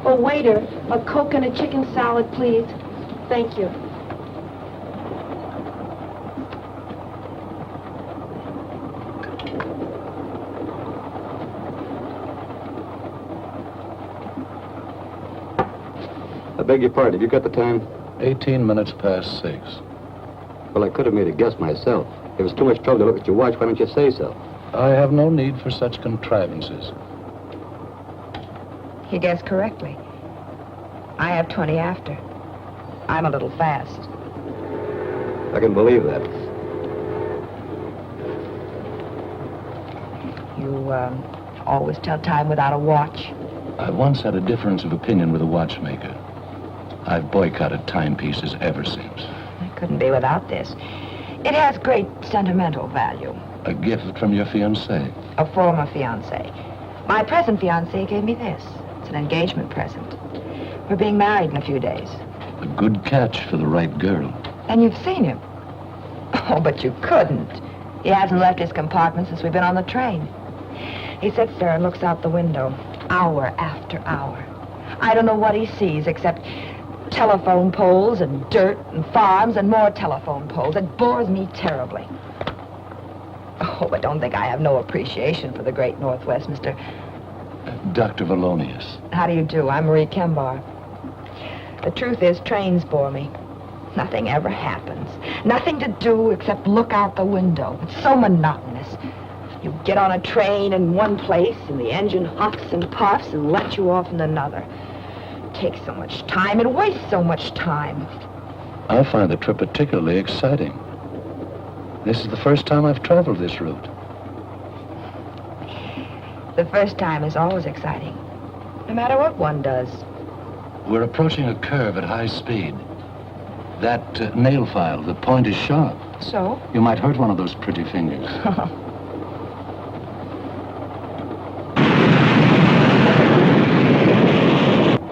Oh, waiter, a Coke and a chicken salad, please. Thank you. I beg your pardon, have you got the time? 18 minutes past 6. Well, I could have made a guess myself. If it was too much trouble to look at your watch, why don't you say so? I have no need for such contrivances. He guessed correctly. I have 20 after. I'm a little fast. I can believe that. You, always tell time without a watch? I once had a difference of opinion with a watchmaker. I've boycotted timepieces ever since. I couldn't be without this. It has great sentimental value. A gift from your fiancé. A former fiancé. My present fiancé gave me this. It's an engagement present. We're being married in a few days. A good catch for the right girl. And you've seen him. Oh, but you couldn't. He hasn't left his compartment since we've been on the train. He sits there and looks out the window, hour after hour. I don't know what he sees except telephone poles and dirt and farms and more telephone poles. It bores me terribly. Oh, but don't think I have no appreciation for the great Northwest, Mr. Dr. Valonius. How do you do? I'm Marie Kembar. The truth is, trains bore me. Nothing ever happens. Nothing to do except look out the window. It's so monotonous. You get on a train in one place, and the engine huffs and puffs and lets you off in another. It takes so much time. It wastes so much time. I find the trip particularly exciting. This is the first time I've traveled this route. The first time is always exciting, no matter what one does. We're approaching a curve at high speed. That nail file, the point is sharp. So? You might hurt one of those pretty fingers.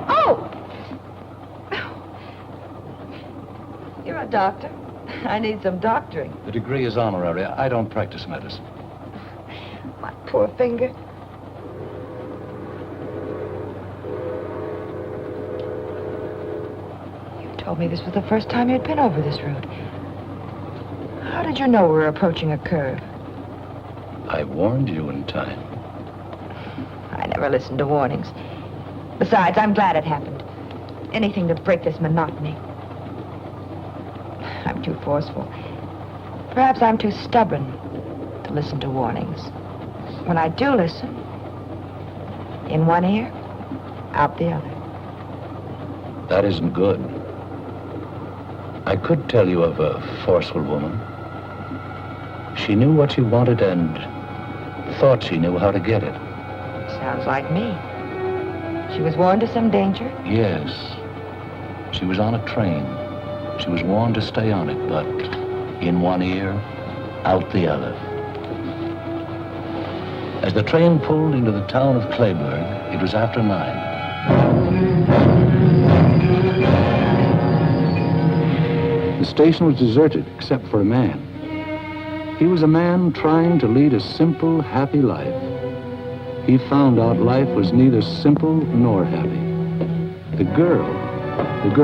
Oh! You're a doctor. I need some doctoring. The degree is honorary. I don't practice medicine. My poor finger. Told me this was the first time you'd been over this route. How did you know we were approaching a curve? I warned you in time. I never listened to warnings. Besides, I'm glad it happened. Anything to break this monotony. I'm too forceful. Perhaps I'm too stubborn to listen to warnings. When I do listen, in one ear, out the other. That isn't good. I could tell you of a forceful woman. She knew what she wanted and thought she knew how to get it. Sounds like me. She was warned of some danger? Yes. She was on a train. She was warned to stay on it, but in one ear, out the other. As the train pulled into the town of Clayburg, it was after 9. The station was deserted, except for a man. He was a man trying to lead a simple, happy life. He found out life was neither simple nor happy. The girl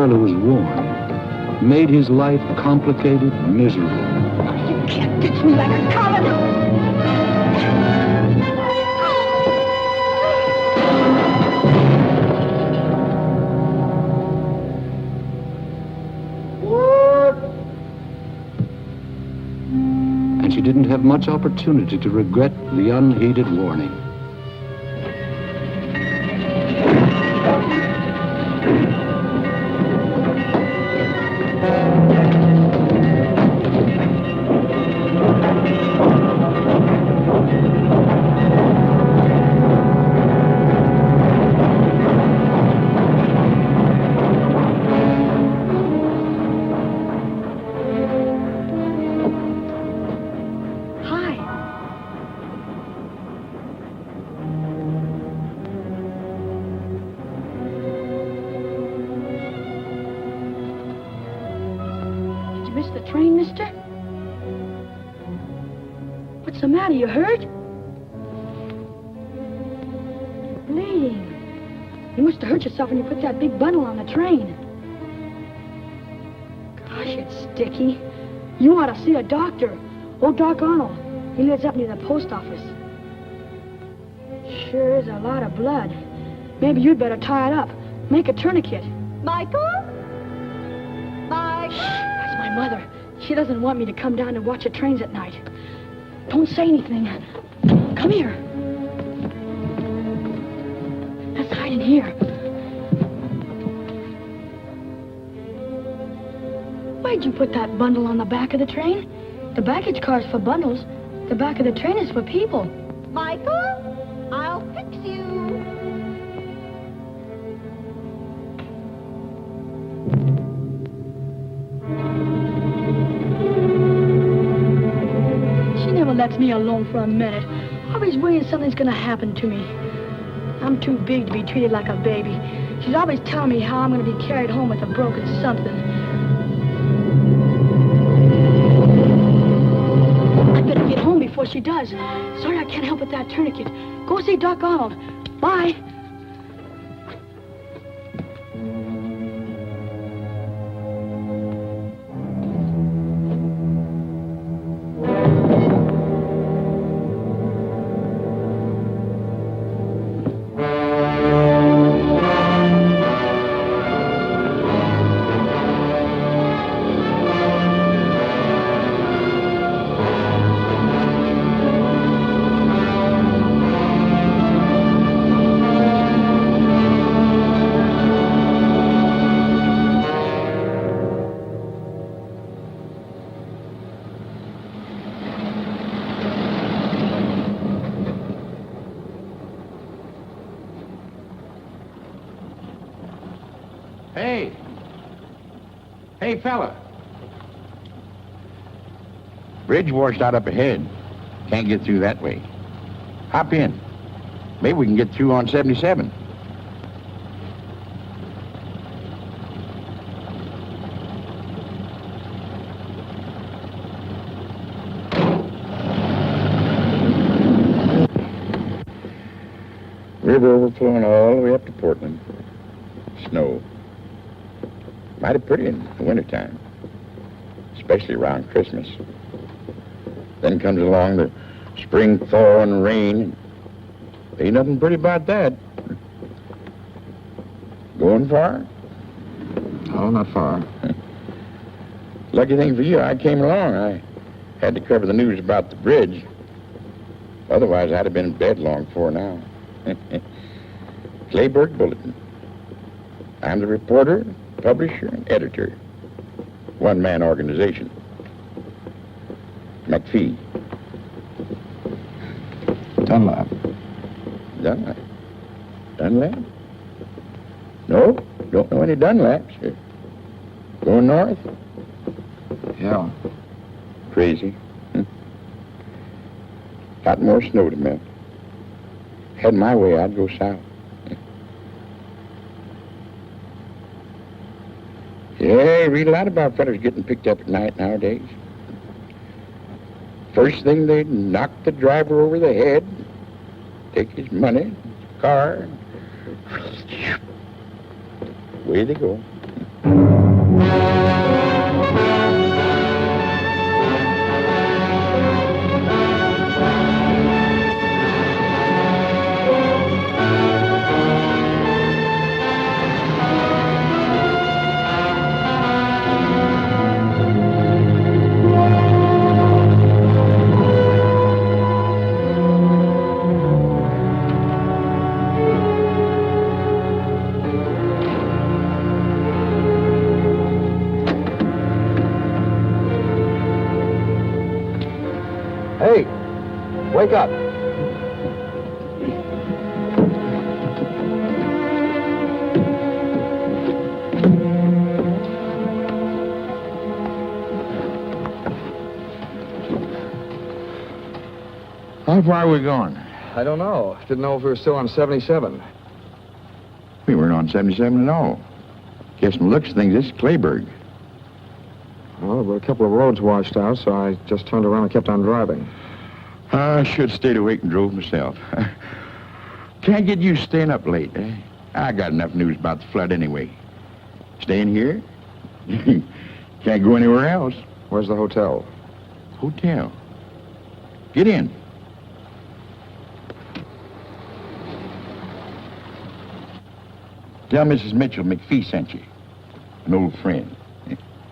who was warned, made his life complicated and miserable. You can't ditch me like a common. And she didn't have much opportunity to regret the unheeded warning. You must have hurt yourself when you put that big bundle on the train. Gosh, it's sticky. You ought to see a doctor. Old Doc Arnold. He lives up near the post office. Sure is a lot of blood. Maybe you'd better tie it up. Make a tourniquet. Michael? Michael? That's my mother. She doesn't want me to come down and watch the trains at night. Don't say anything. Come here. Let's hide in here. Why'd you put that bundle on the back of the train? The baggage car's for bundles. The back of the train is for people. Michael? I'll fix you. She never lets me alone for a minute. Always worrying something's gonna happen to me. I'm too big to be treated like a baby. She's always telling me how I'm gonna be carried home with a broken something. I better get home before she does. Sorry I can't help with that tourniquet. Go see Doc Arnold. Bye. Hey! Hey, fella! Bridge washed out up ahead. Can't get through that way. Hop in. Maybe we can get through on 77. River overflowing all the way up to Portland. Snow. Mighty pretty in the wintertime, especially around Christmas. Then comes along the spring thaw and rain. Ain't nothing pretty about that. Going far? Oh, not far. Lucky thing for you, I came along. I had to cover the news about the bridge. Otherwise, I'd have been in bed long before now. Clayburg Bulletin. I'm the reporter, publisher, and editor. One-man organization. McPhee. Dunlap. Dunlap? Dunlap? No, don't know any Dunlaps. Going north? Yeah. Crazy. Got more snow to melt. Had my way, I'd go south. Yeah, you read a lot about fellas getting picked up at night nowadays. First thing, they'd knock the driver over the head, take his money, his car, and away they go. Hey, wake up. How far are we going? I don't know. Didn't know if we were still on 77. We weren't on 77 at all. Guess from the looks of things, this is Clayburg. Well, there were a couple of roads washed out, so I just turned around and kept on driving. I should have stayed awake and drove myself. Can't get used to staying up late, eh? I got enough news about the flood anyway. Staying here? Can't go anywhere else. Where's the hotel? Hotel. Get in. Tell Mrs. Mitchell McPhee sent you. An old friend.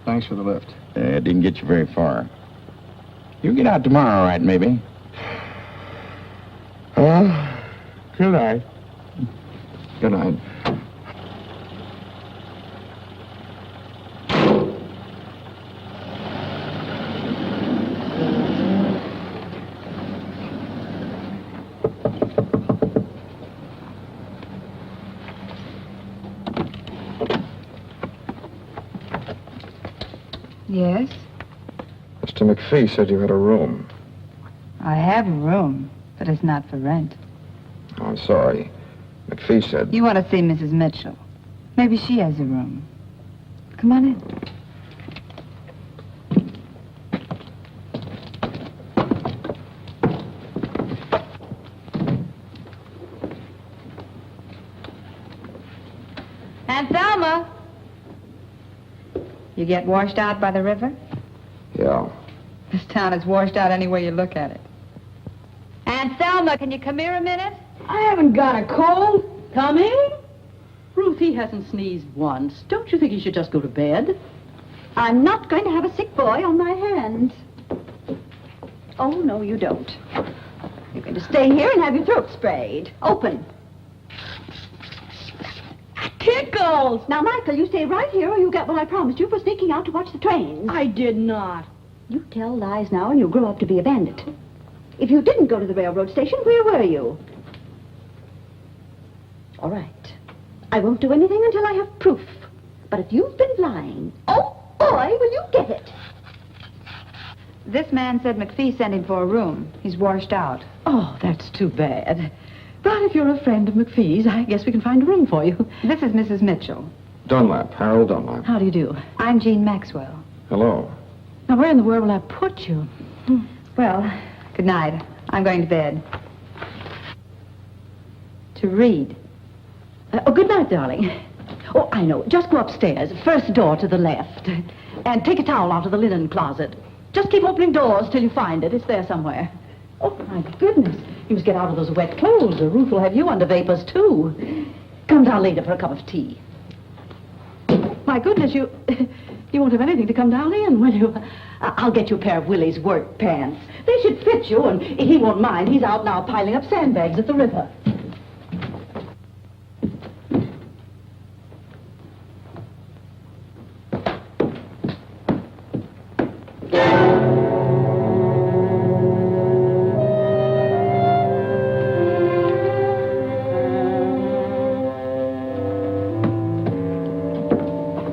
Thanks for the lift. It didn't get you very far. You'll get out tomorrow, all right, maybe? Good night. Good night. Yes? Mr. McPhee said you had a room. I have a room, but it's not for rent. Oh, I'm sorry. McPhee said... You want to see Mrs. Mitchell. Maybe she has a room. Come on in. Aunt Thelma! You get washed out by the river? Yeah. This town is washed out any way you look at it. Aunt Thelma, can you come here a minute? I haven't got a cold. Come in. Ruth, he hasn't sneezed once. Don't you think he should just go to bed? I'm not going to have a sick boy on my hands. Oh, no, you don't. You're going to stay here and have your throat sprayed. Open. Tickles! Now, Michael, you stay right here or you'll get what I promised you for sneaking out to watch the trains. I did not. You tell lies now and you'll grow up to be a bandit. If you didn't go to the railroad station, where were you? All right. I won't do anything until I have proof. But if you've been lying, oh, boy, will you get it. This man said McPhee sent him for a room. He's washed out. Oh, that's too bad. But if you're a friend of McPhee's, I guess we can find a room for you. This is Mrs. Mitchell. Dunlap, Harold Dunlap. How do you do? I'm Jean Maxwell. Hello. Now, where in the world will I put you? Well, good night. I'm going to bed. To read. Oh, good night, darling. Oh, I know. Just go upstairs, first door to the left. And take a towel out of the linen closet. Just keep opening doors till you find it. It's there somewhere. Oh, my goodness. You must get out of those wet clothes, or Ruth will have you under vapors, too. Come down later for a cup of tea. My goodness, you won't have anything to come down in, will you? I'll get you a pair of Willie's work pants. They should fit you, and he won't mind. He's out now piling up sandbags at the river.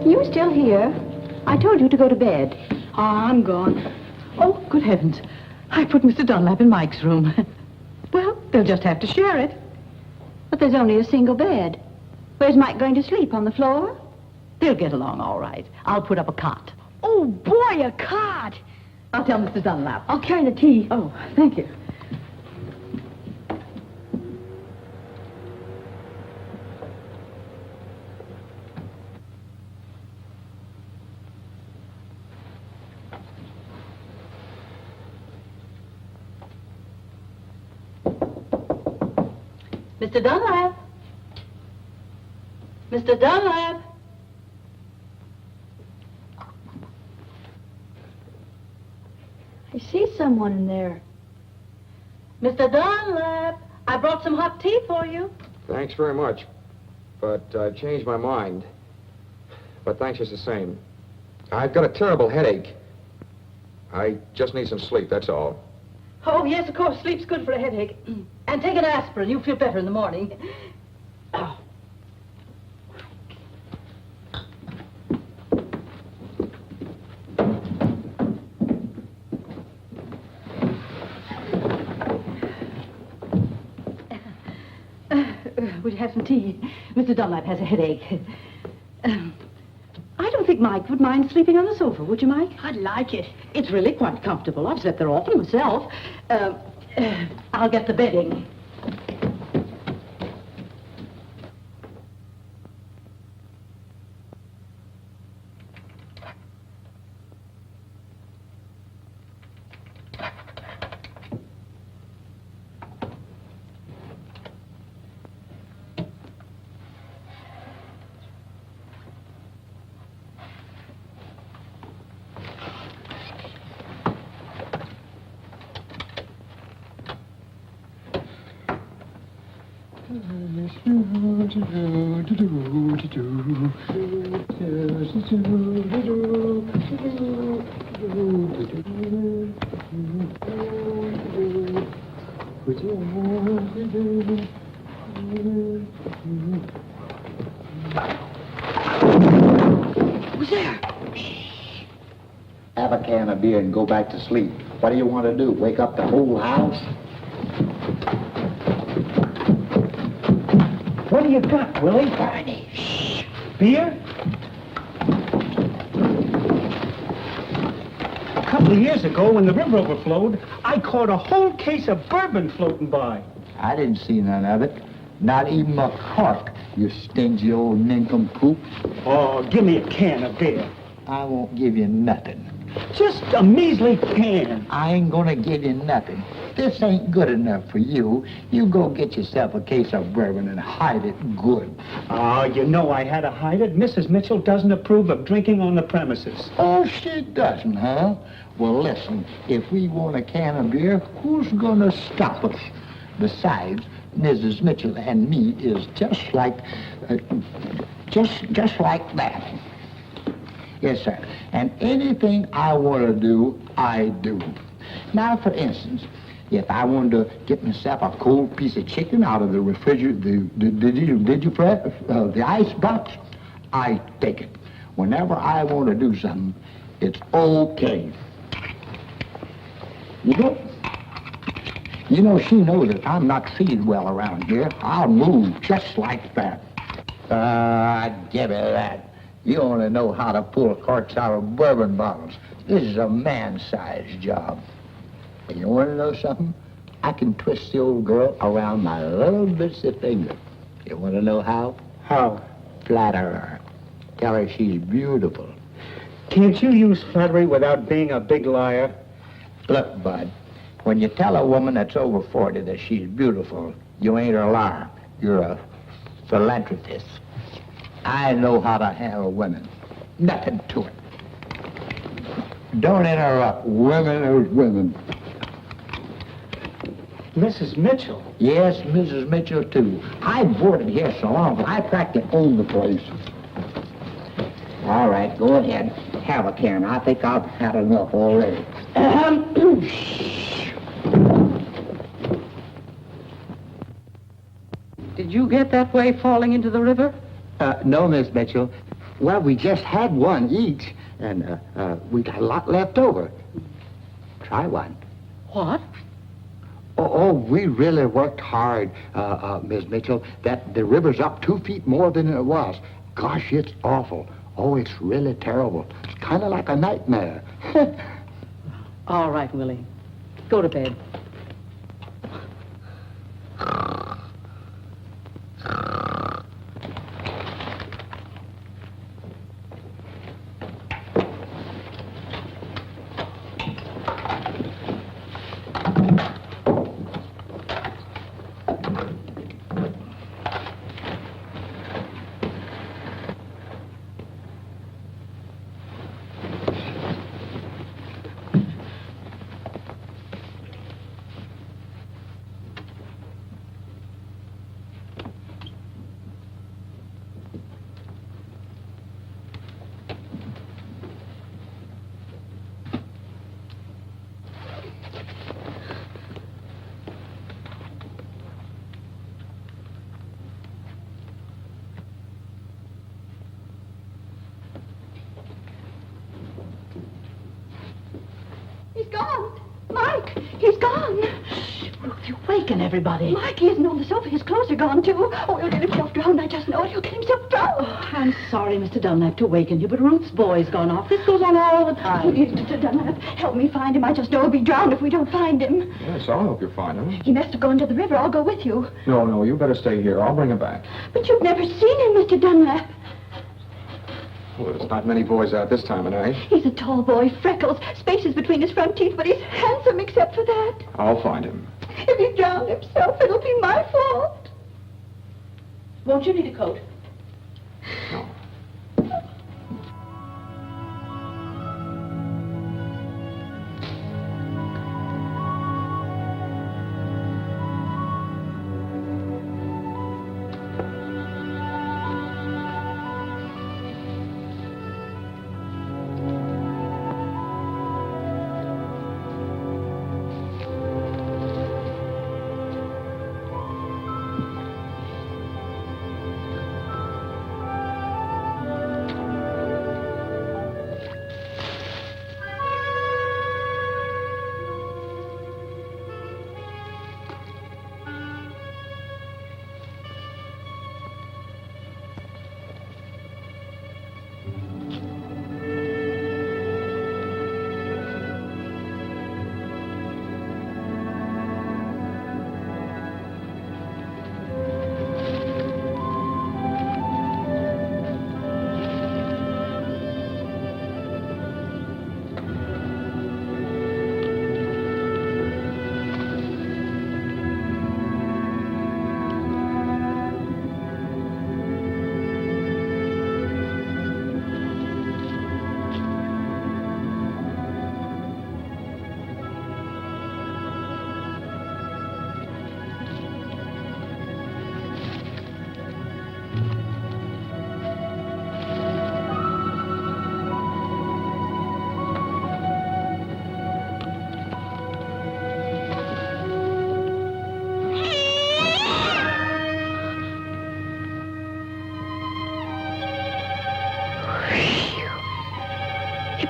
You still here? I told you to go to bed. Oh, I'm gone. Oh, good heavens. I put Mr. Dunlap in Mike's room. Well, they'll just have to share it. But there's only a single bed. Where's Mike going to sleep? On the floor? They'll get along all right. I'll put up a cot. Oh, boy, a cot. I'll tell Mr. Dunlap. I'll carry the tea. Oh, thank you. Mr. Dunlap? Mr. Dunlap? I see someone in there. Mr. Dunlap, I brought some hot tea for you. Thanks very much. But I've changed my mind. But thanks just the same. I've got a terrible headache. I just need some sleep, that's all. Oh, yes, of course. Sleep's good for a headache. And take an aspirin. You'll feel better in the morning. Oh. Would you have some tea? Mr. Dunlap has a headache. I don't think Mike would mind sleeping on the sofa, would you, Mike? I'd like it. It's really quite comfortable. I've slept there often myself. I'll get the bedding. Who's there? Have a can of beer and go back to sleep. What do you want to do? Wake up the whole house? What do you got, Willie? Shh. Beer? A couple of years ago, when the river overflowed, I caught a whole case of bourbon floating by. I didn't see none of it. Not even a cork, you stingy old nincompoop. Oh, give me a can of beer. I won't give you nothing. Just a measly can. I ain't gonna give you nothing. This ain't good enough for you. You go get yourself a case of bourbon and hide it good. Oh, you know I had to hide it. Mrs. Mitchell doesn't approve of drinking on the premises. Oh, she doesn't, huh? Well, listen, if we want a can of beer, who's gonna stop us? Besides, Mrs. Mitchell and me is just like that. Yes, sir. And anything I want to do, I do. Now, for instance, if I wanted to get myself a cold piece of chicken out of the refrigerator, the ice box, I take it. Whenever I want to do something, it's okay. You know, she knows that I'm not treated well around here. I'll move just like that. Give me that. You only know how to pull corks out of bourbon bottles. This is a man-sized job. And you want to know something? I can twist the old girl around my little bitsy finger. You want to know how? How? Flatter her. Tell her she's beautiful. Can't you use flattery without being a big liar? Look, Bud, when you tell a woman that's over 40 that she's beautiful, you ain't a liar. You're a philanthropist. I know how to handle women. Nothing to it. Don't interrupt. Women are women. Mrs. Mitchell? Yes, Mrs. Mitchell, too. I boarded here so long, I practically own the place. All right, go ahead. Have a can. I think I've had enough already. Did you get that way falling into the river? No, Miss Mitchell. Well, we just had one each, and we got a lot left over. Try one. What? Oh, we really worked hard, Miss Mitchell. That the river's up 2 feet more than it was. Gosh, it's awful. Oh, it's really terrible. It's kind of like a nightmare. All right, Willie. Go to bed. He's gone. Mike, he's gone. Ruth, you waken everybody. Mike, he isn't on the sofa. His clothes are gone, too. Oh, he'll get himself drowned. I just know it. He'll get himself drowned. Oh, I'm sorry, Mr. Dunlap, to waken you, but Ruth's boy's gone off. This goes on all the time. Please, Mr. Dunlap, help me find him. I just know he'll be drowned if we don't find him. Yes, I'll help you find him. He must have gone to the river. I'll go with you. No, you better stay here. I'll bring him back. But you've never seen him, Mr. Dunlap. Well, there's not many boys out this time of night. He's a tall boy, freckles, spaces between his front teeth, but he's handsome except for that. I'll find him. If he drowned himself, it'll be my fault. Won't you need a coat? No.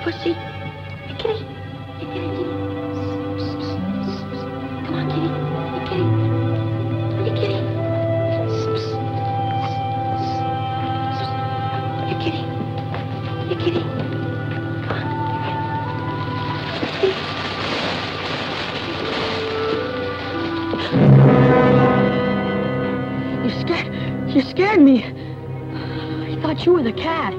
pussy. Hey, kitty. Hey, kitty, kitty. Come on, kitty. Hey, kitty. Hey, kitty. Hey, kitty. Hey, kitty. Come on. You scared me. I thought you were the cat.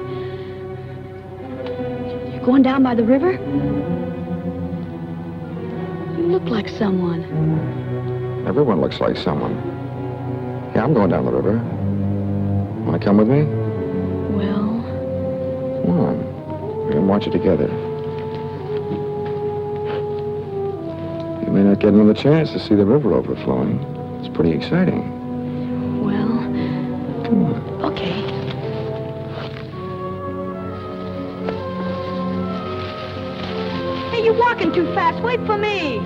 You going down by the river? You look like someone. Everyone looks like someone. Yeah, I'm going down the river. Want to come with me? Well, Come on. We can watch it together. You may not get another chance to see the river overflowing. It's pretty exciting. well, Come on. okay. Hey, you're walking too fast. Wait for me.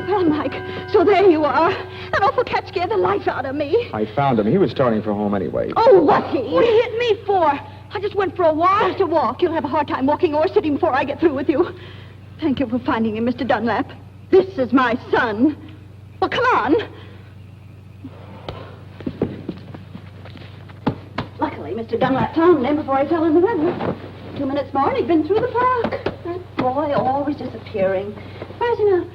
Well, Mike, so there you are. That awful cat scared the life out of me. I found him. He was starting for home anyway. Oh, lucky. What did you hit me for? I just went for a walk. Just a walk. You'll have a hard time walking or sitting before I get through with you. Thank you for finding him, Mr. Dunlap. This is my son. Well, come on. Luckily, Mr. Dunlap found him before he fell in the river. 2 minutes more and he'd been through the park. That boy always disappearing. Where's he now?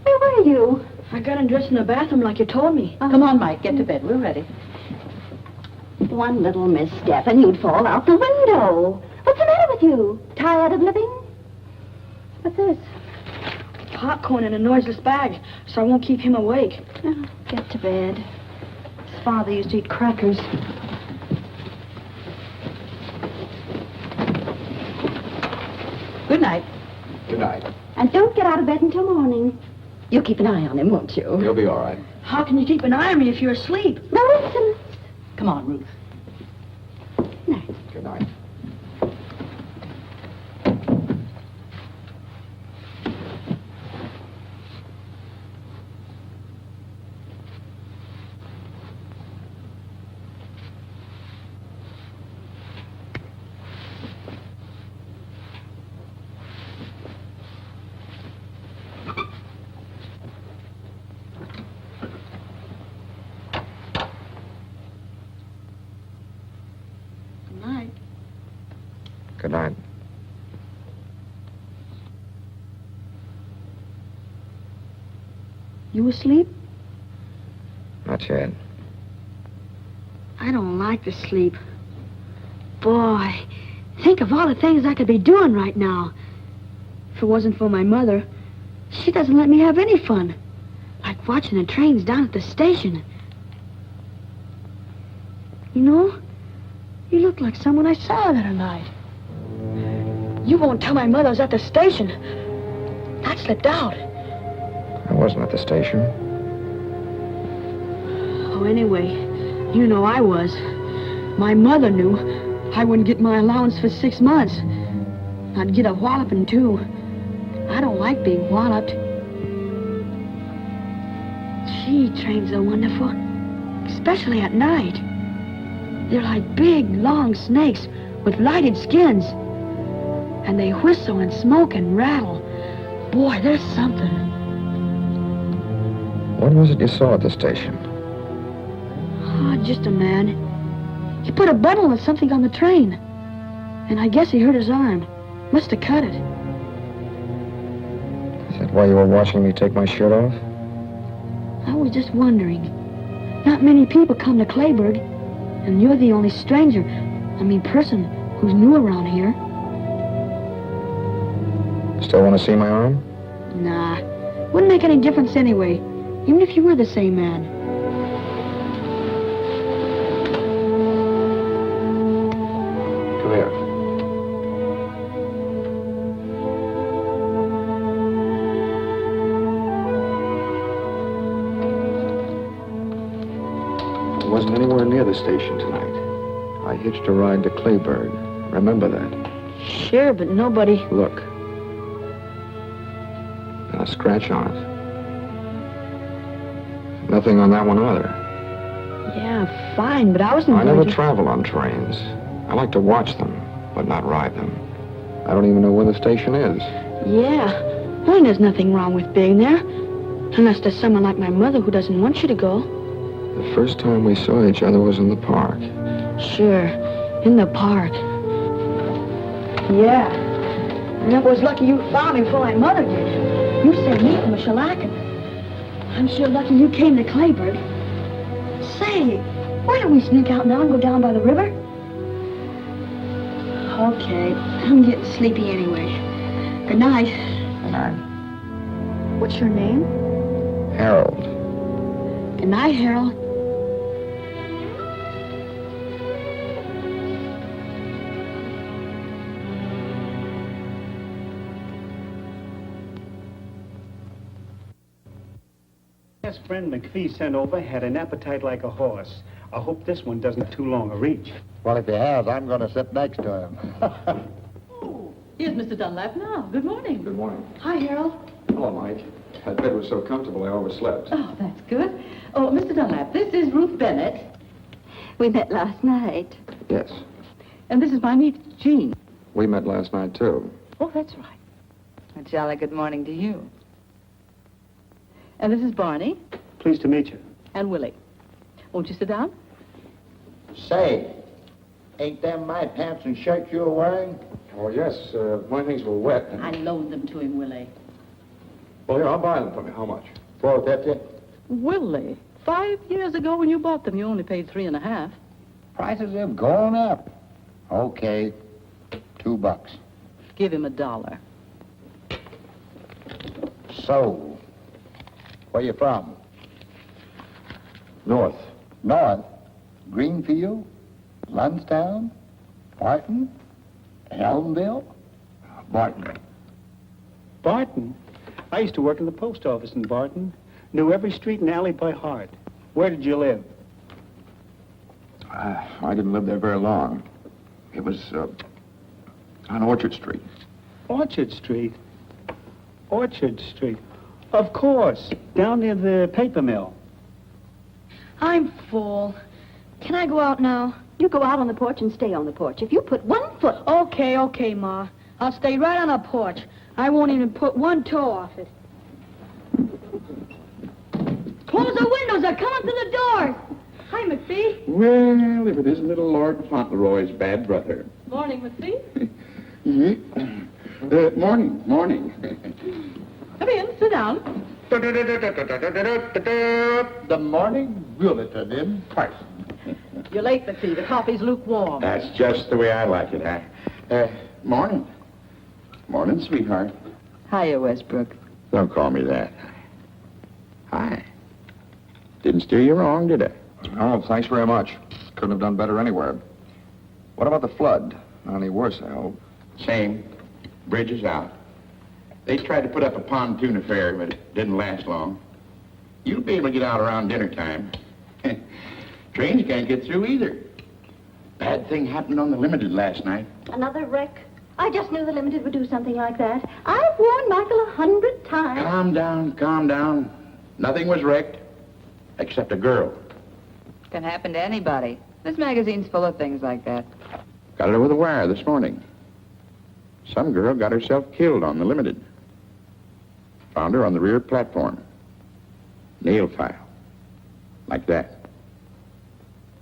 Where were you? I got undressed in the bathroom like you told me. Come on, Mike, get to bed. We're ready. One little misstep and you'd fall out the window. What's the matter with you? Tired of living? What's this? Popcorn in a noiseless bag, so I won't keep him awake. Oh, get to bed. His father used to eat crackers. Good night. Good night. And don't get out of bed until morning. You'll keep an eye on him, won't you? You'll be all right. How can you keep an eye on me if you're asleep? Nonsense. Come on, Ruth. Good night. Good night. Good night. You asleep? Not yet. I don't like to sleep. Boy, think of all the things I could be doing right now. If it wasn't for my mother, she doesn't let me have any fun. Like watching the trains down at the station. You know, you look like someone I saw the other night. You won't tell my mother I was at the station. That slipped out. I wasn't at the station. Oh, anyway, you know I was. My mother knew I wouldn't get my allowance for 6 months. I'd get a walloping, too. I don't like being walloped. Gee, trains are wonderful. Especially at night. They're like big, long snakes with lighted skins. And they whistle and smoke and rattle. Boy, there's something. What was it you saw at the station? Oh, just a man. He put a bundle of something on the train. And I guess he hurt his arm. Must have cut it. Is that why you were watching me take my shirt off? I was just wondering. Not many people come to Clayburg. And you're the only person who's new around here. Still want to see my arm? Nah. Wouldn't make any difference anyway. Even if you were the same man. Come here. I wasn't anywhere near the station tonight. I hitched a ride to Clayburg. Remember that? Sure, but nobody... Look. Now scratch on it. Nothing on that one either. Yeah, fine, but I wasn't I going never to... travel on trains. I like to watch them, but not ride them. I don't even know where the station is. Yeah. Well, there's nothing wrong with being there. Unless there's someone like my mother who doesn't want you to go. The first time we saw each other was in the park. Sure, in the park. Yeah. And it was lucky you found me before my mother did. You saved me from a shellacking. I'm sure lucky you came to Clayburg. Say, why don't we sneak out now and go down by the river? Okay, I'm getting sleepy anyway. Good night. Good night. What's your name? Harold. Good night, Harold. Best friend McPhee sent over had an appetite like a horse. I hope this one doesn't have too long a reach. Well, if he has, I'm going to sit next to him. Oh, here's Mr. Dunlap now. Good morning. Good morning. Hi, Harold. Hello, Mike. That bed was so comfortable I overslept. Oh, that's good. Oh, Mr. Dunlap, this is Ruth Bennett. We met last night. Yes. And this is my niece, Jean. We met last night, too. Oh, that's right. A jolly good morning to you. And this is Barney Pleased to meet you. and Willie. Won't you sit down? Say, ain't them my pants and shirts you're wearing? Oh, yes. My things were wet. I loaned them to him, Willie. Well, here, I'll buy them for me. How much? $4.50. Willie, 5 years ago when you bought them, you only paid $3.50. Prices have gone up. Okay, $2. Give him $1. So, where you from? North. North? Greenfield? Lunstown? Barton? Elmville? Barton. Barton? I used to work in the post office in Barton. Knew every street and alley by heart. Where did you live? I didn't live there very long. It was on Orchard Street. Orchard Street. Orchard Street. Of course. Down near the paper mill. I'm full. Can I go out now? You go out on the porch and stay on the porch. If you put one foot... Okay, Ma. I'll stay right on the porch. I won't even put one toe off it. Close the windows. They're coming through the doors. Hi, McPhee. Well, if it isn't little Lord Fauntleroy's bad brother. Morning, McPhee. Morning. Come in, sit down. The morning bulletin in person. You're late, McPhee. The coffee's lukewarm. That's just the way I like it, huh? Morning. Morning, sweetheart. Hiya, Westbrook. Don't call me that. Hi. Didn't steer you wrong, did I? Oh, thanks very much. Couldn't have done better anywhere. What about the flood? Not any worse, I hope. Same. Bridge is out. They tried to put up a pontoon affair, but it didn't last long. You'll be able to get out around dinner time. Trains can't get through either. Bad thing happened on the Limited last night. Another wreck? I just knew the Limited would do something like that. I've warned Michael 100 times. Calm down. Nothing was wrecked, except a girl. Can happen to anybody. This magazine's full of things like that. Got it over the wire this morning. Some girl got herself killed on the Limited. Found her on the rear platform. Nail file. Like that.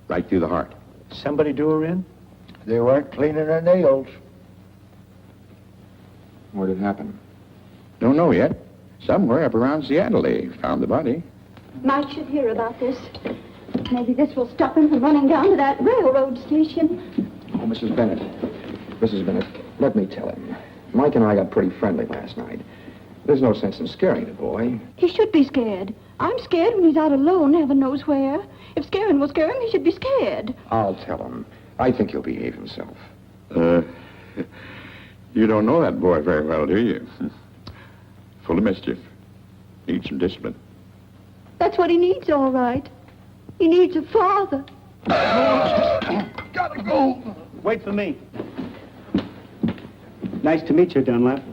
Right through the heart. Somebody do her in? They weren't cleaning their nails. Where did it happen? Don't know yet. Somewhere up around Seattle they found the body. Mike should hear about this. Maybe this will stop him from running down to that railroad station. Oh, Mrs. Bennett. Mrs. Bennett, let me tell him. Mike and I got pretty friendly last night. There's no sense in scaring the boy. He should be scared. I'm scared when he's out alone, heaven knows where. If scaring will scare him, he should be scared. I'll tell him. I think he'll behave himself. You don't know that boy very well, do you? Full of mischief. Needs some discipline. That's what he needs, all right. He needs a father. Gotta go. Wait for me. Nice to meet you, Dunlap.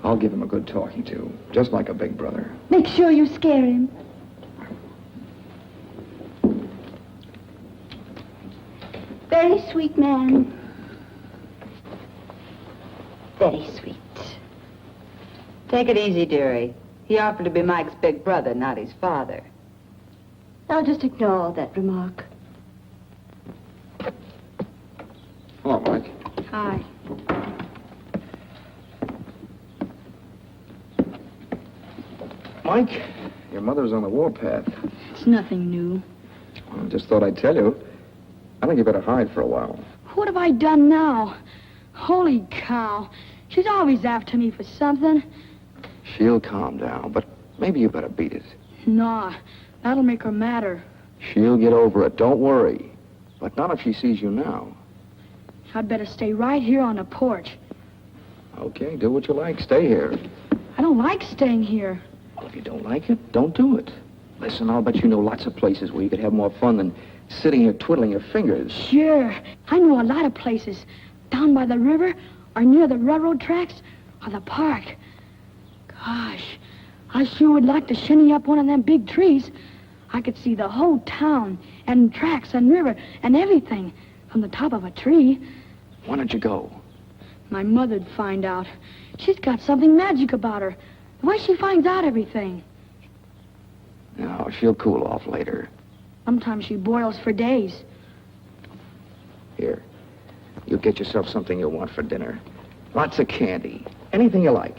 I'll give him a good talking to, just like a big brother. Make sure you scare him. very sweet man. Very sweet. Take it easy, dearie. He offered to be Mike's big brother, not his father. I'll just ignore that remark. Hello, Mike. Hi. Mike, your mother's on the warpath. It's nothing new. I just thought I'd tell you. I think you better hide for a while. What have I done now? Holy cow. She's always after me for something. She'll calm down, but maybe you better beat it. Nah, that'll make her madder. She'll get over it, don't worry. But not if she sees you now. I'd better stay right here on the porch. Okay, do what you like. Stay here. I don't like staying here. Well, if you don't like it, don't do it. Listen, I'll bet you know lots of places where you could have more fun than sitting here twiddling your fingers. Sure. I know a lot of places. Down by the river, or near the railroad tracks, or the park. Gosh, I sure would like to shinny up one of them big trees. I could see the whole town, and tracks, and river, and everything from the top of a tree. Why don't you go? My mother'd find out. She's got something magic about her. The way she finds out everything. No, she'll cool off later. Sometimes she boils for days. Here, you get yourself something you'll want for dinner. Lots of candy. Anything you like.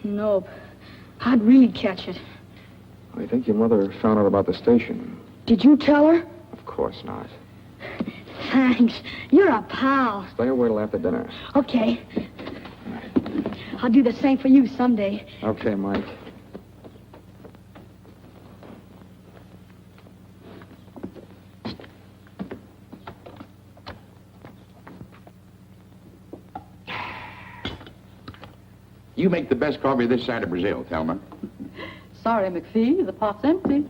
Nope. I'd really catch it. I think your mother found out about the station. Did you tell her? Of course not. Thanks. You're a pal. Stay away till after dinner. Okay. I'll do the same for you someday. Okay, Mike. You make the best coffee this side of Brazil, Thelma. Sorry, McPhee, the pot's empty. In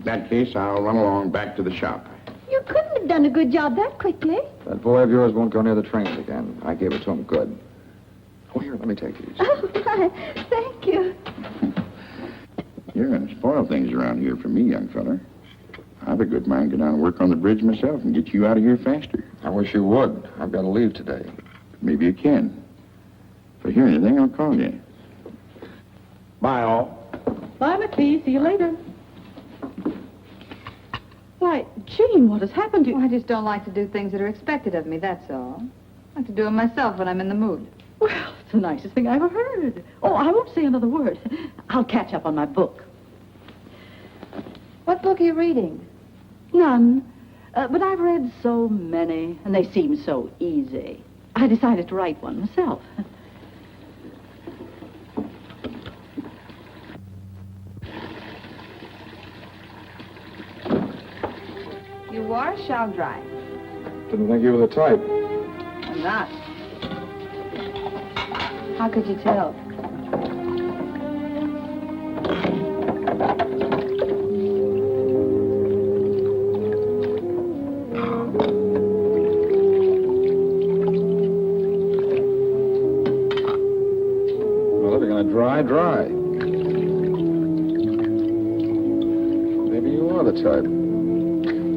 that case, I'll run along back to the shop. You couldn't have done a good job that quickly. That boy of yours won't go near the trains again. I gave it to him good. Oh, here, let me take these. Oh, my. Thank you. You're going to spoil things around here for me, young fella. I've a good mind to go down and work on the bridge myself and get you out of here faster. I wish you would. I've got to leave today. Maybe you can. If I hear anything, I'll call you. Bye, all. Bye, McPhee. See you later. Why, Jean, what has happened to you? I just don't like to do things that are expected of me, that's all. I like to do them myself when I'm in the mood. Well, it's the nicest thing I ever heard. Oh, I won't say another word. I'll catch up on my book. What book are you reading? None. But I've read so many, and they seem so easy. I decided to write one myself. You wash, I'll dry. Didn't think you were the type. I'm not. How could you tell? Well, if you're going to dry, dry. Maybe you are the type.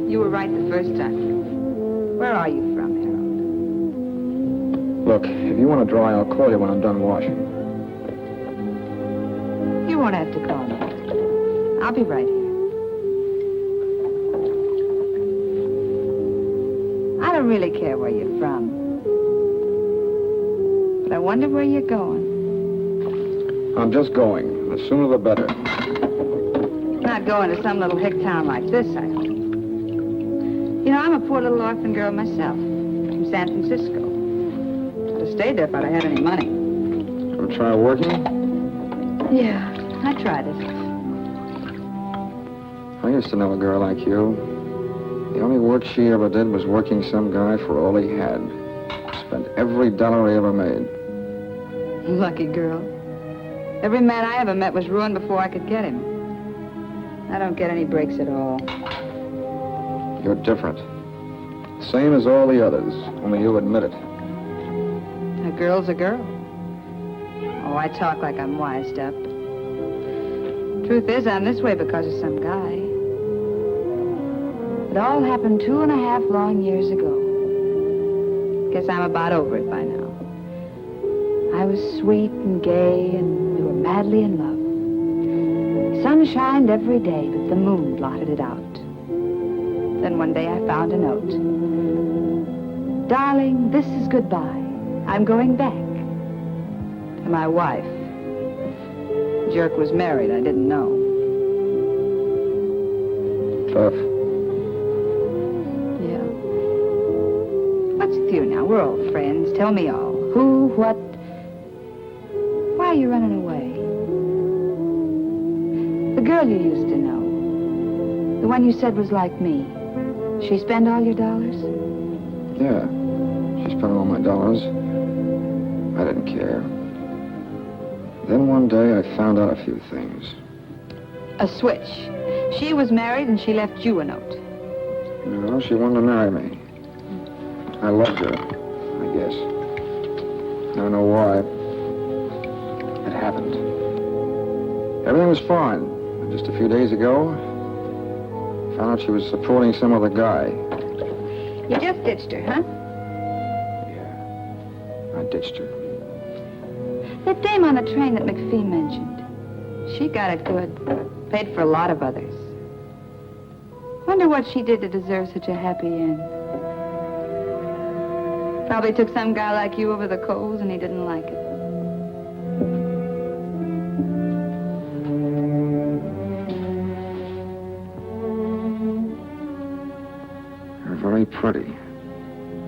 You were right the first time. Where are you from, Harold? Look, if you want to dry, I'll call you when I'm done washing. You won't have to call me. I'll be right here. I don't really care where you're from. But I wonder where you're going. I'm just going. The sooner the better. Not going to some little hick town like this, I hope. You know, I'm a poor little orphan girl myself, from San Francisco. I'd have stayed there if I'd have had any money. Gonna try working? Yeah, I tried it. I used to know a girl like you. The only work she ever did was working some guy for all he had. Spent every dollar he ever made. Lucky girl. Every man I ever met was ruined before I could get him. I don't get any breaks at all. You're different. Same as all the others, only you admit it. A girl's a girl. Oh, I talk like I'm wised up. Truth is, I'm this way because of some guy. It all happened 2.5 long years ago. Guess I'm about over it by now. I was sweet and gay, and we were madly in love. The sun shined every day, but the moon blotted it out. Then one day I found a note. Darling, this is goodbye. I'm going back to my wife. The jerk was married. I didn't know. Tough. Yeah. What's with you now? We're old friends. Tell me all. Who, what? Why are you running away? The girl you used to know. The one you said was like me. She spend all your dollars? Yeah. She spent all my dollars. I didn't care. Then one day I found out a few things. A switch. She was married and she left you a note. No, she wanted to marry me. I loved her, I guess. I don't know why. It happened. Everything was fine. And just a few days ago, I found out she was supporting some other guy. You just ditched her, huh? I ditched her. That dame on the train that McPhee mentioned. She got it good. Paid for a lot of others. Wonder what she did to deserve such a happy end. Probably took some guy like you over the coals and he didn't like it. You're very pretty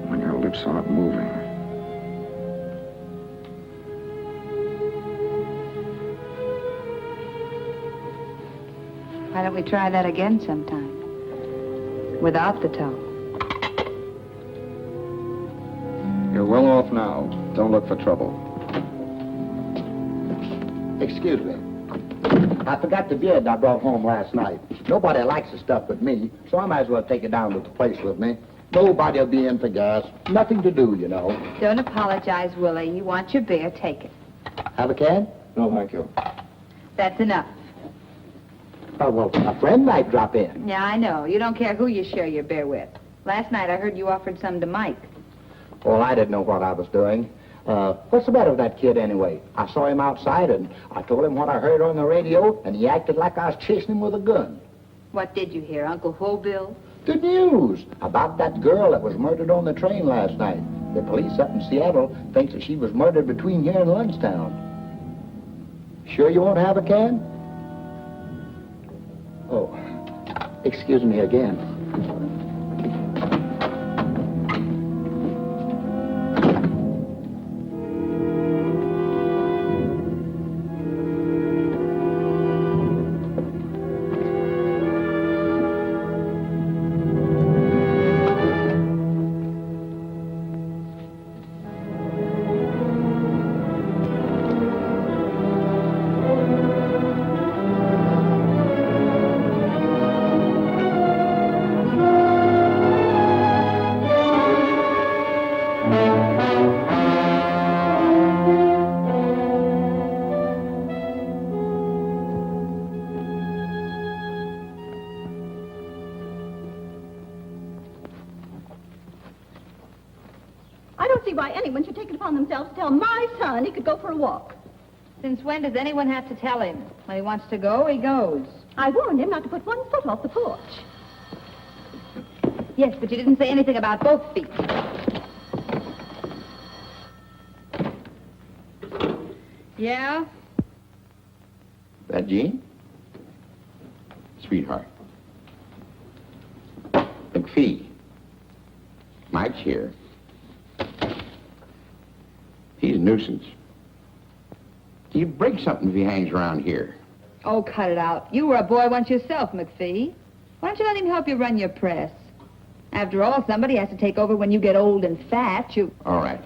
when your lips aren't moving. Why don't we try that again sometime? Without the toe. You're well off now. Don't look for trouble. Excuse me. I forgot the beard I brought home last night. Nobody likes the stuff but me, so I might as well take it down to the place with me. Nobody'll be in for gas. Nothing to do, you know. Don't apologize, Willie. You want your beer, take it. Have a can? No, thank you. That's enough. Oh, well, a friend might drop in. Yeah, I know. You don't care who you share your beer with. Last night I heard you offered some to Mike. Well, I didn't know what I was doing. What's the matter with that kid anyway? I saw him outside, and I told him what I heard on the radio, and he acted like I was chasing him with a gun. What did you hear, Uncle Hobill? The news about that girl that was murdered on the train last night. The police up in Seattle thinks that she was murdered between here and Lunchtown. Sure you won't have a can? Oh, excuse me again. Why anyone should take it upon themselves to tell my son he could go for a walk. Since when does anyone have to tell him? When he wants to go, he goes. I warned him not to put one foot off the porch. Yes, but you didn't say anything about both feet. Yeah? That Jean? Sweetheart. McPhee. Mike's here. He's a nuisance. He'll break something if he hangs around here. Oh, cut it out. You were a boy once yourself, McPhee. Why don't you let him help you run your press? After all, somebody has to take over when you get old and fat. All right.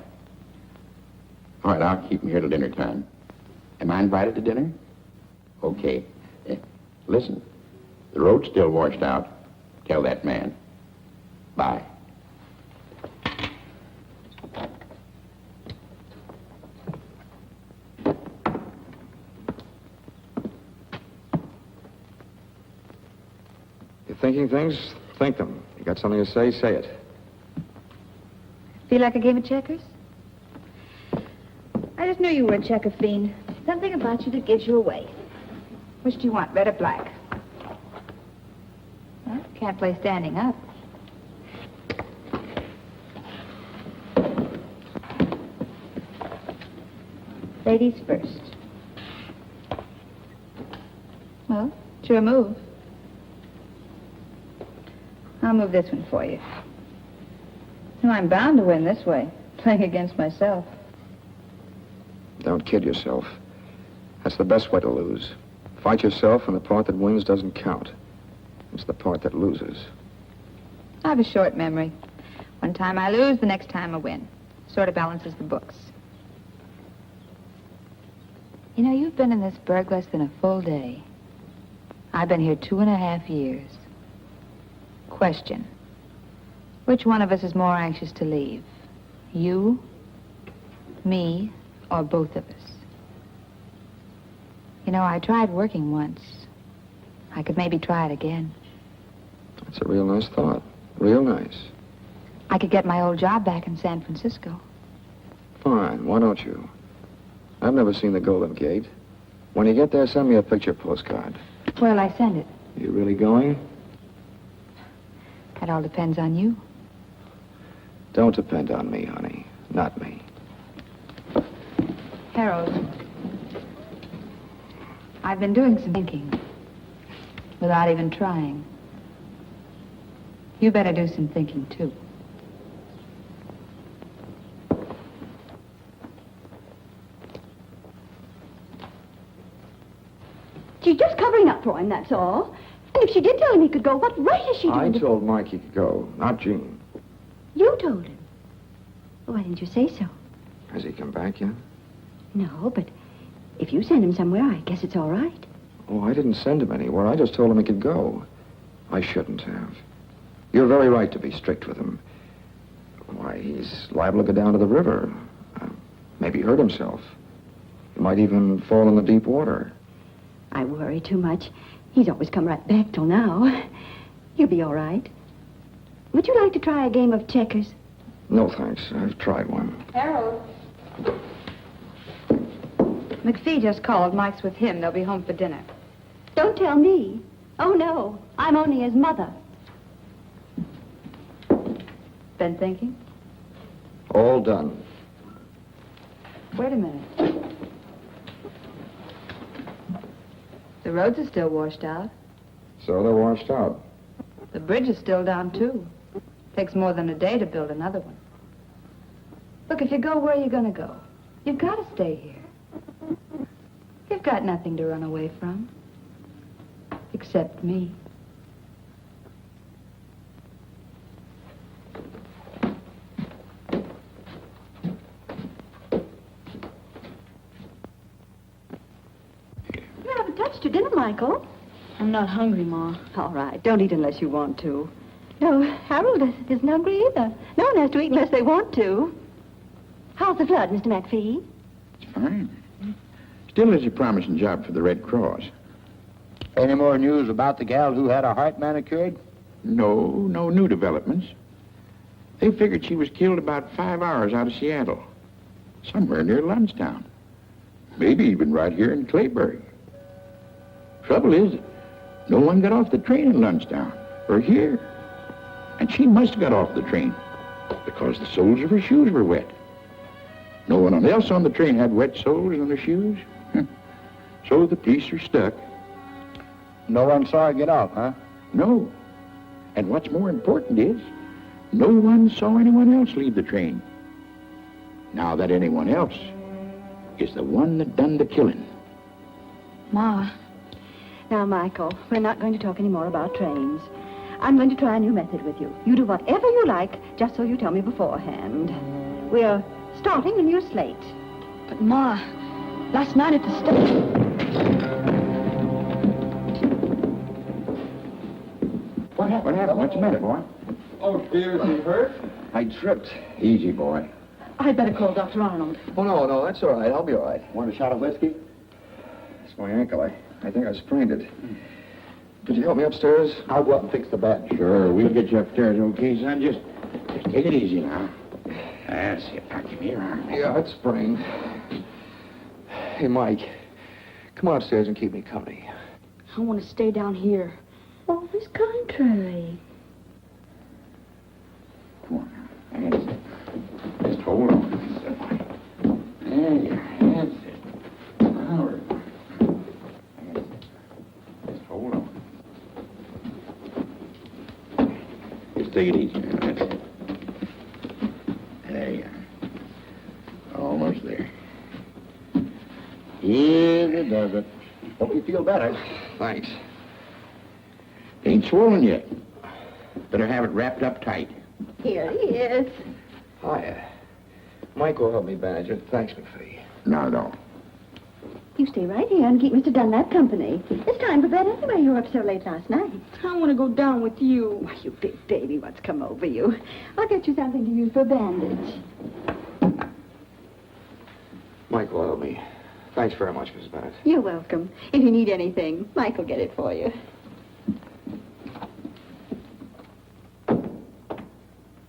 All right, I'll keep him here till dinner time. Am I invited to dinner? Okay. Listen, the road's still washed out. Tell that man. Bye. You're thinking things? Think them. You got something to say? Say it. Feel like a game of checkers? I just knew you were a checker fiend. Something about you that gives you away. Which do you want, red or black? Well, can't play standing up. Ladies first. Well, it's your move. I'll move this one for you. No, I'm bound to win this way, playing against myself. Don't kid yourself. That's the best way to lose. Fight yourself, and the part that wins doesn't count. It's the part that loses. I have a short memory. One time I lose, the next time I win. Sort of balances the books. You know, you've been in this burg less than a full day. I've been here 2.5 years. Question. Which one of us is more anxious to leave? You, me, or both of us? You know, I tried working once. I could maybe try it again. That's a real nice thought. Real nice. I could get my old job back in San Francisco. Fine, why don't you? I've never seen the Golden Gate. When you get there, send me a picture postcard. Where'll I send it? You really going? That all depends on you. Don't depend on me, honey. Not me. Harold, I've been doing some thinking without even trying. You better do some thinking, too. She's just covering up for him, that's all. And if she did tell him he could go, what right is she I doing? told Mike he could go, not Jean. You told him. Well, why didn't you say so? Has he come back yet? No, but if you send him somewhere, I guess it's all right. Oh, I didn't send him anywhere. I just told him he could go. I shouldn't have. You're very right to be strict with him. Why, he's liable to go down to the river. Maybe hurt himself. He might even fall in the deep water. I worry too much. He's always come right back till now. You'll be all right. Would you like to try a game of checkers? No, thanks. I've tried one. Harold. McPhee just called. Mike's with him. They'll be home for dinner. Don't tell me. Oh, no. I'm only his mother. Been thinking? All done. Wait a minute. The roads are still washed out. So they're washed out. The bridge is still down, too. Takes more than a day to build another one. Look, if you go, where are you going to go? You've got to stay here. You've got nothing to run away from. Except me. You haven't touched your dinner, Michael. I'm not hungry, Ma. All right, don't eat unless you want to. No, Harold isn't hungry either. No one has to eat unless they want to. How's the flood, Mr. McPhee? It's fine. Still is a promising job for the Red Cross. Any more news about the gal who had her heart manicured? No new developments. They figured she was killed about 5 hours out of Seattle. Somewhere near Lundstown. Maybe even right here in Clayburg. Trouble is, no one got off the train in Lundstown, or here. And she must have got off the train, because the soles of her shoes were wet. No one else on the train had wet soles on their shoes. So the police are stuck. No one saw her get off, huh? No. And what's more important is, no one saw anyone else leave the train. Now that anyone else is the one that done the killing. Ma. Now, Michael, we're not going to talk any more about trains. I'm going to try a new method with you. You do whatever you like, just so you tell me beforehand. We're starting a new slate. But, Ma, last night at the station... What happened? What's the matter, boy? Oh, dear, is he hurt? I tripped. Easy, boy. I'd better call Dr. Arnold. Oh, no, that's all right. I'll be all right. Want a shot of whiskey? It's my ankle. I think I sprained it. Could you help me upstairs? I'll go up and fix the bed. Sure, we'll get you upstairs, okay, son? Just take it easy now. That's it. Now, give me your arm. Yeah, it's sprained. Hey, Mike, come on upstairs and keep me company. I want to stay down here. Always contrary. Come on now. That's it. Just hold on. There you are. That's it. Now we're going. That's it. Just hold on. Just take it easy now. That's it. There you are. Almost there. Easy does it. Hope you feel better. Thanks. Ain't swollen yet. Better have it wrapped up tight. Here he is. Hiya. Mike will help me bandage it. Thanks, McPhee. No. You stay right here and keep Mr. Dunlap company. It's time for bed anyway. You were up so late last night. I want to go down with you. Why, you big baby, what's come over you? I'll get you something to use for a bandage. Mike will help me. Thanks very much, Mrs. Bennett. You're welcome. If you need anything, Mike will get it for you.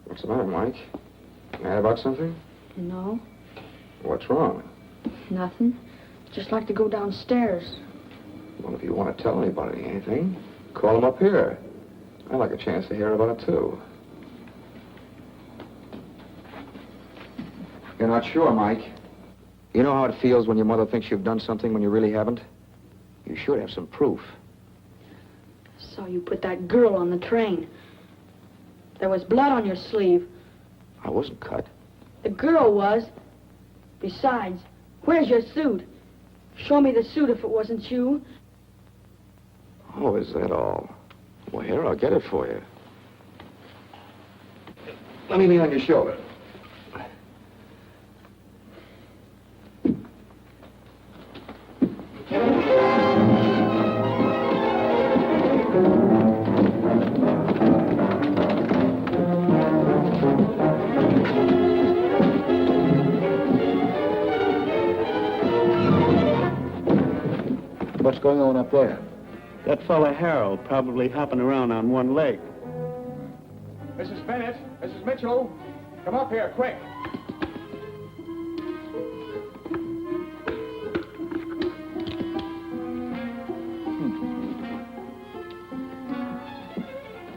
What's the matter, Mike? Mad about something? No, What's wrong? nothing. Just like to go downstairs. Well, if you want to tell anybody anything, call them up here. I'd like a chance to hear about it, too. You're not sure, Mike? You know how it feels when your mother thinks you've done something when you really haven't? You should have some proof. Saw you put that girl on the train. There was blood on your sleeve. I wasn't cut. The girl was. Besides, where's your suit? Show me the suit if it wasn't you. Oh, is that all? Well, here, I'll get it for you. Let me lean on your shoulder. What's going on up there? That fella Harold probably hopping around on one leg. Mrs. Bennett, Mrs. Mitchell, come up here, quick.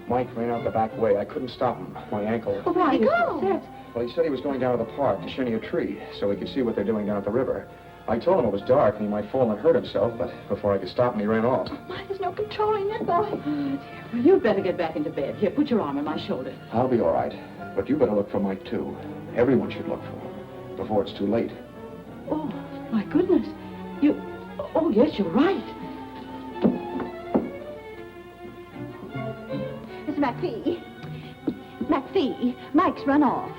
Mike ran out the back way. I couldn't stop him. My ankle. Oh, why go? Well, he said he was going down to the park to shinny a tree so he could see what they're doing down at the river. I told him it was dark and he might fall and hurt himself, but before I could stop him, he ran off. Why, there's no controlling that boy. Well, you'd better get back into bed. Here, put your arm on my shoulder. I'll be all right, but you better look for Mike, too. Everyone should look for him before it's too late. Oh, my goodness. You... Oh, yes, you're right. Mr. McPhee. McPhee, Mike's run off.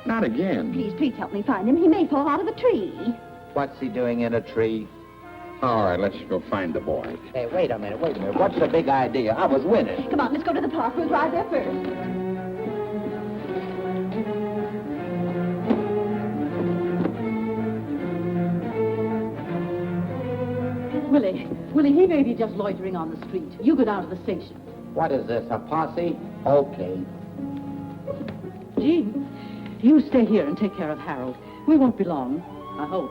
Not again. Please help me find him. He may fall out of the tree. What's he doing in a tree? All right, let's go find the boy. Hey, wait a minute. What's the big idea? I was winning. Come on, let's go to the park. We'll drive there first. Willie, he may be just loitering on the street. You go down to the station. What is this, a posse? Okay. Jean, you stay here and take care of Harold. We won't be long, I hope.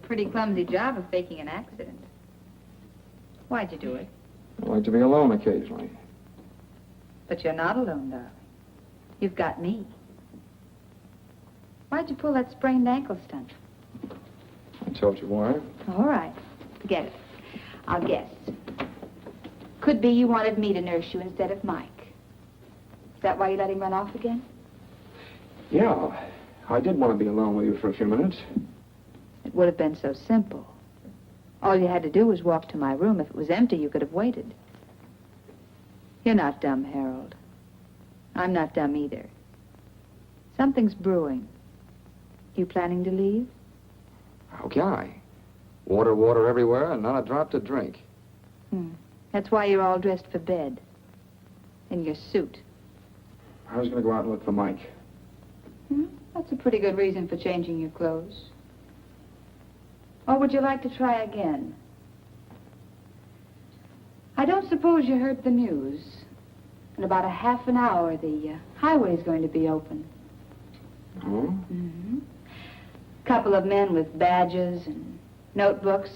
Pretty clumsy job of faking an accident. Why'd you do it? I like to be alone occasionally. But you're not alone, darling. You've got me. Why'd you pull that sprained ankle stunt? I told you why. All right. Forget it. I'll guess. Could be you wanted me to nurse you instead of Mike. Is that why you let him run off again? Yeah, I did want to be alone with you for a few minutes. It would have been so simple. All you had to do was walk to my room. If it was empty, you could have waited. You're not dumb, Harold. I'm not dumb either. Something's brewing. You planning to leave? How can I? Water everywhere and not a drop to drink. That's why you're all dressed for bed. In your suit. I was going to go out and look for Mike. That's a pretty good reason for changing your clothes. Or would you like to try again? I don't suppose you heard the news. In about a half an hour, the highway's going to be open. Oh? Couple of men with badges and notebooks,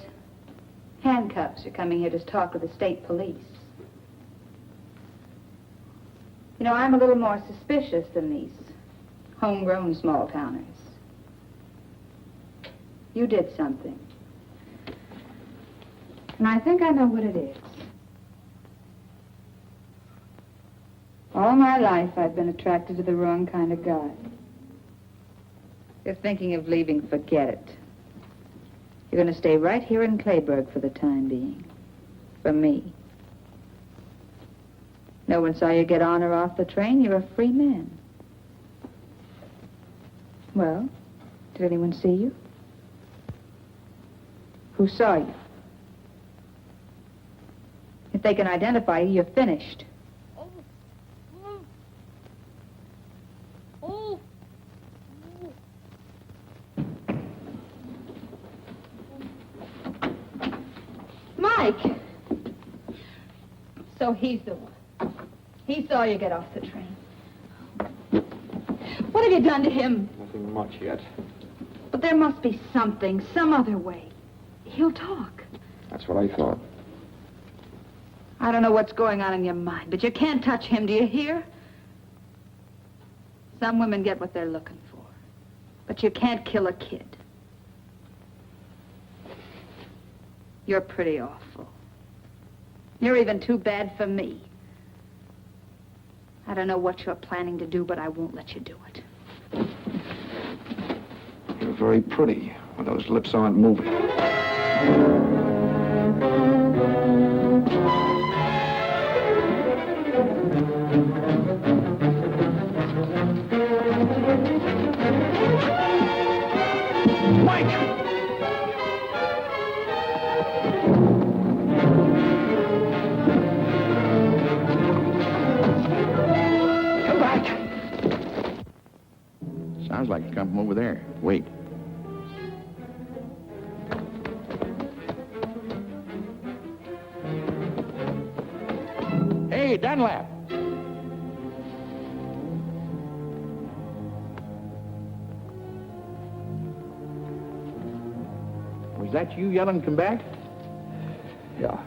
handcuffs are coming here to talk with the state police. You know, I'm a little more suspicious than these homegrown small-towners. You did something. And I think I know what it is. All my life, I've been attracted to the wrong kind of guy. If you're thinking of leaving, forget it. You're going to stay right here in Clayburg for the time being. For me. No one saw you get on or off the train. You're a free man. Well, did anyone see you? Who saw you? If they can identify you, you're finished. Mike! So he's the one. He saw you get off the train. What have you done to him? Nothing much yet. But there must be something, some other way. He'll talk. That's what I thought. I don't know what's going on in your mind, but you can't touch him, do you hear? Some women get what they're looking for. But you can't kill a kid. You're pretty awful. You're even too bad for me. I don't know what you're planning to do, but I won't let you do it. You're very pretty when those lips aren't moving. Mike! Sounds like it's come from over there. Wait. Hey, Dunlap. Was that you yelling, come back? Yeah.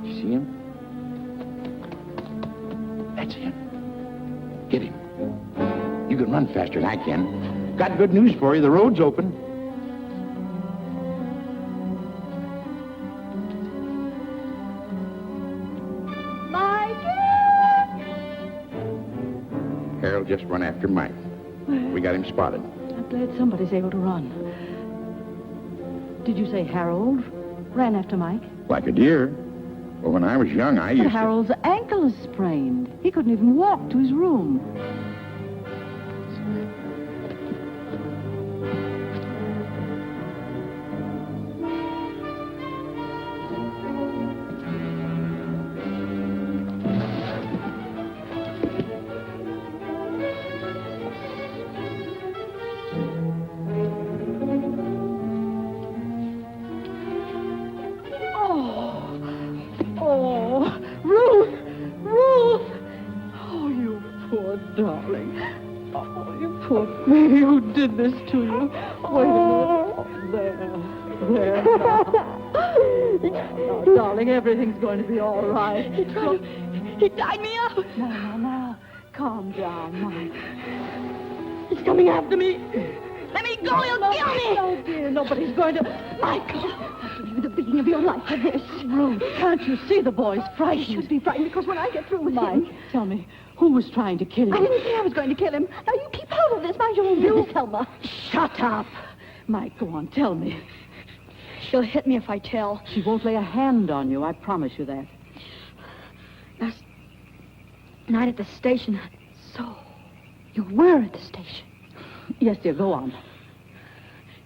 You see him? That's him. Get him. You can run faster than I can. Got good news for you. The road's open. Harold just run after Mike. We got him spotted. I'm glad somebody's able to run. Did you say Harold ran after Mike? Like a deer. Well, when I was young, I used But Harold's ankle is sprained. He couldn't even walk to his room. Darling. Oh, you poor baby. Who did this to you? Wait a minute. Oh, there now. Now, darling, everything's going to be all right. He tied me up. Now. Calm down, Mike. He's coming after me. Let me go. He'll kill me. No, dear. Nobody's going to... Mike! I'll give you the beating of your life for this. Ruth, can't you see the boy's frightened? He should be frightened because when I get through with Mike, him... tell me, who was trying to kill him? I didn't say I was going to kill him. Now, you keep out of this. Mind your own business, Thelma. Shut up. Mike, go on, tell me. She'll hit me if I tell. She won't lay a hand on you, I promise you that. Last night at the station. So, you were at the station. Yes, dear, go on.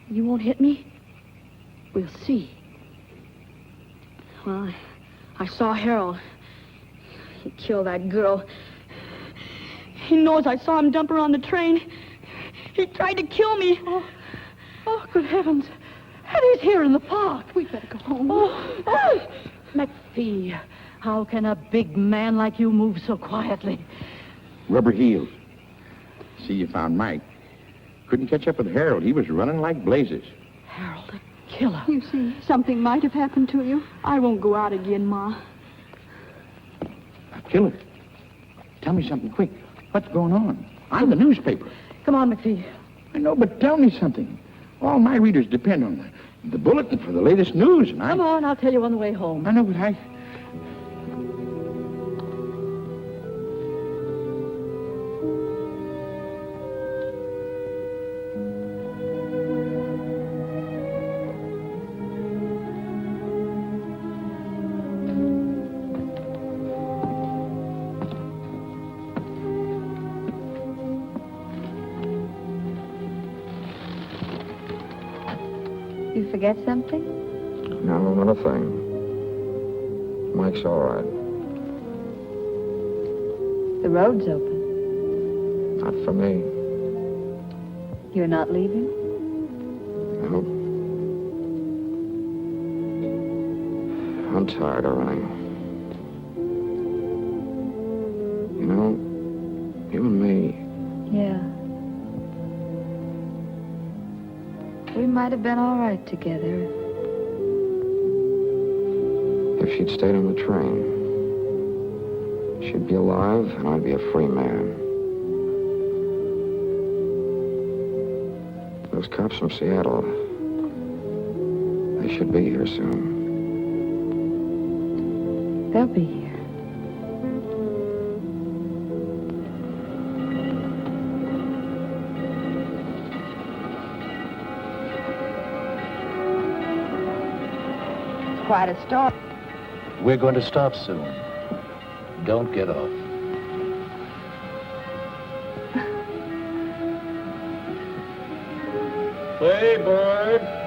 You won't hit me? We'll see. Well, I saw Harold. He killed that girl. He knows I saw him dump her on the train. He tried to kill me. Oh, good heavens. Eddie's here in the park. We'd better go home. Oh, McPhee, how can a big man like you move so quietly? Rubber heels. See, you found Mike. Couldn't catch up with Harold. He was running like blazes. Harold, a killer. You see, something might have happened to you. I won't go out again, Ma. A killer? Tell me something quick. What's going on? I'm the newspaper. Come on, McPhee. I know, but tell me something. All my readers depend on the bulletin for the latest news, and Come on, I'll tell you on the way home. I know, but You forget something? No, not a thing. Mike's all right. The road's open. Not for me. You're not leaving? No. I'm tired of running. You know, you and me, Yeah. We might have been all right together. if she'd stayed on the train, she'd be alive and I'd be a free man. Those cops from Seattle, they should be here soon. They'll be here. Quite a story. We're going to stop soon. Don't get off. Hey, bird.